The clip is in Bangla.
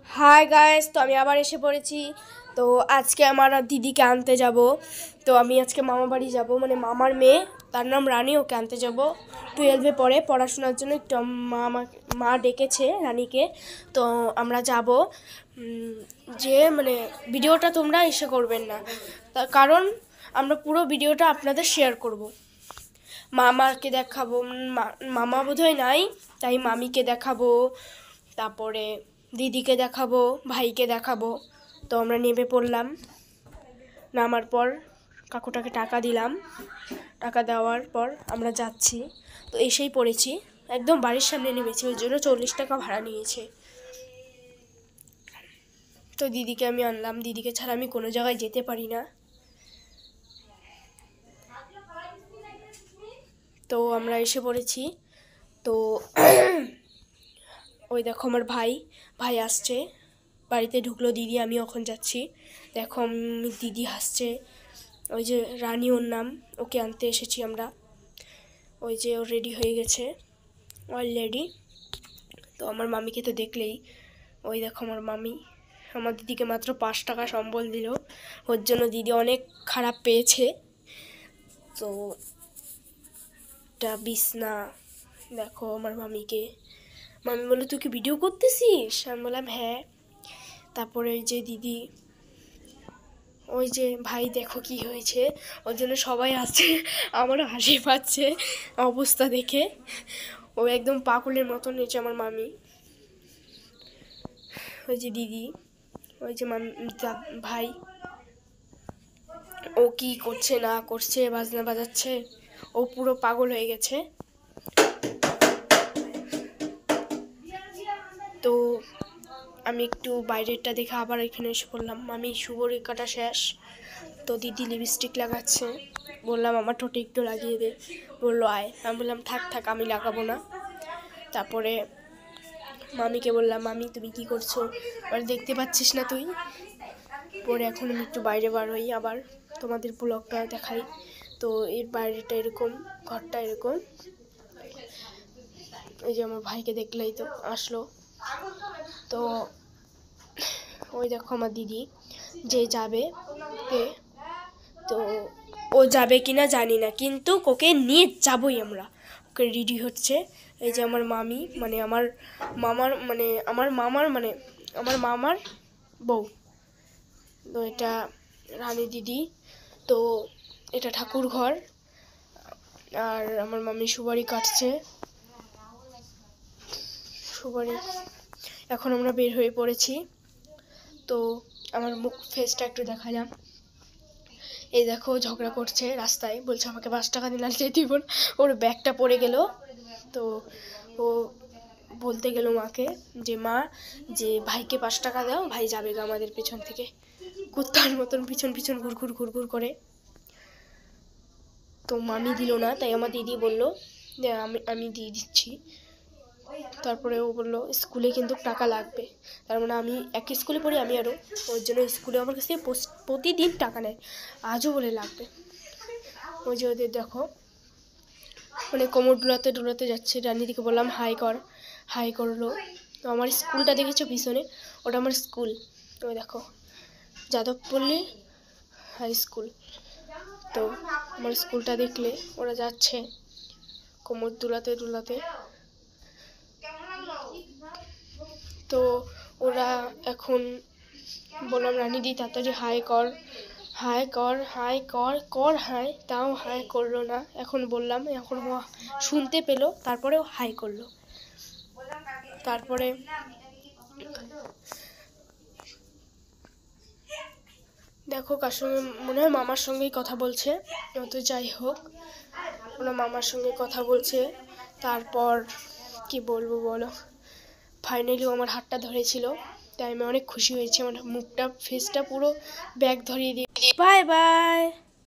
হাই গাইস, তো আমি আবার এসে পড়েছি। তো আজকে আমার দিদিকে আনতে যাব। তো আমি আজকে মামা বাড়ি যাব, মানে মামার মেয়ে, তার নাম রানী, ওকে আনতে যাব। 12-এ পড়ে, পড়াশোনার জন্য একটু মা ডেকেছে রানীকে। তো আমরা যাব। যে মানে ভিডিওটা তোমরা এসে করবেন না, তার কারণ আমরা পুরো ভিডিওটা আপনাদের শেয়ার করব। মামাকে দেখাবো, মামা বোধহয় নাই, তাই মামিকে দেখাবো, তারপরে দিদিকে দেখাবো, ভাইকে দেখাবো। তো আমরা নেমে পড়লাম। নামার পর কাকুটাকে টাকা দিলাম। টাকা দেওয়ার পর আমরা যাচ্ছি। তো এসেই পড়েছি, একদম বাড়ির সামনে নেমেছি, ওই জন্য 40 টাকা ভাড়া নিয়েছে। তো দিদিকে আমি আনলাম, দিদিকে ছাড়া আমি কোনো জায়গায় যেতে পারি না। তো আমরা এসে পড়েছি। তো ওই দেখো আমার ভাই আসছে, বাড়িতে ঢুকলো দিদি, আমি এখন যাচ্ছি। দেখো আমি দিদি হাসছে। ওই যে রানী ওর নাম, ওকে আনতে এসেছি আমরা। ওই যে ও রেডি হয়ে গেছে অলরেডি। তো আমার মামিকে তো দেখলেই, ওই দেখো আমার মামি আমার দিদিকে মাত্র 5 টাকা সম্বল দিল, ওর জন্য দিদি অনেক খারাপ পেয়েছে। তো এটা বিছনা, দেখো আমার মামি বললো তুই কি ভিডিও করতেছিস? আমি বললাম হ্যাঁ। তারপরে ওই যে দিদি, ওই যে ভাই, দেখো কি হয়েছে, ওর জন্য সবাই আসছে, আমারও হাসি পাচ্ছে অবস্থা দেখে। ও একদম পাগলের মতন হয়েছে আমার মামি। ওই যে দিদি, ওই যে ভাই, ও কি করছে না করছে, বাজনা বাজাচ্ছে, ও পুরো পাগল হয়ে গেছে। তো আমি একটু বাইরেরটা দেখে আবার এখানে এসে পড়লাম। আমি শুভরেখাটা শেষ। তো দিদি লিপস্টিক লাগাচ্ছে, বললাম আমার ঠোঁটে একটু লাগিয়ে দে, বললো আয়। আমি বললাম থাক আমি লাগাবো না। তারপরে মামিকে বললাম, মামি তুমি কি করছো, আর দেখতে পাচ্ছিস না তুই? পরে এখন আমি একটু বাইরে বার হই, আবার তোমাদের ব্লগটা দেখাই। তো এর বাইরেটা এরকম, ঘরটা এরকম। এই যে আমার ভাইকে দেখলেই তো আসলো। তো ওই দেখো আমার দিদি যে যাবে, তো ও যাবে কিনা জানি না, কিন্তু ওকে নিয়ে যাবই আমরা। ওকে রেডি হচ্ছে। এই যে আমার মামি, মানে আমার মামার বউ। তো এটা রানী দিদি। তো এটা ঠাকুর ঘর। আর আমার মামি সুপারি কাটছে, সুপারি। এখন আমরা বের হয়ে পড়েছি। তো আমার ফেসটা একটু দেখালাম। এই দেখো ঝগড়া করছে রাস্তায়, বলছে আমাকে 5 টাকা দিন আর যেতে দিব না। ওর ব্যাগটা পড়ে গেল। তো ও বলতে গেল মাকে, যে মা, যে ভাইকে 5 টাকা দাও, ভাই যাবে গা আমাদের পেছন থেকে, কুত্তার মতন পিছন ঘুরঘুর করে। তো মামি দিল না, তাই আমার দিদি বলল যে আমি দিয়ে দিচ্ছি। তারপরে ও বললো স্কুলে কিন্তু টাকা লাগবে। তার মানে আমি একই স্কুলে পড়ি, আমি আরও, ওর জন্য স্কুলে আমার কাছে প্রতিদিন টাকা নেয়, আজও বলে লাগবে। ওই যে ওদের দেখো, মানে কোমর ডুলাতে যাচ্ছে। রানীদিকে বললাম হাই করলো। তো আমার স্কুলটা দেখেছো পিছনে, ওটা আমার স্কুল। ওই দেখো যাদবপল্লী হাই স্কুল। তো আমার স্কুলটা দেখলে ওরা যাচ্ছে কোমর ডুলাতে। তো ওরা এখন বললাম রানীদি তাড়াতাড়ি হাই কর, তাও হাই করলো না। এখন বললাম, এখন শুনতে পেলো, তারপরেও হাই করলো। তারপরে দেখো কার সঙ্গে, মনে হয় মামার সঙ্গেই কথা বলছে। তো যাই হোক, ওরা মামার সঙ্গে কথা বলছে। তারপর কি বলবো বলো, ফাইনালি আমার হাতটা ধরেছিল, তাই আমি অনেক খুশি হয়েছি। আমার ফেসটা পুরো ব্যাগ ধরিয়ে দিয়ে। Bye bye.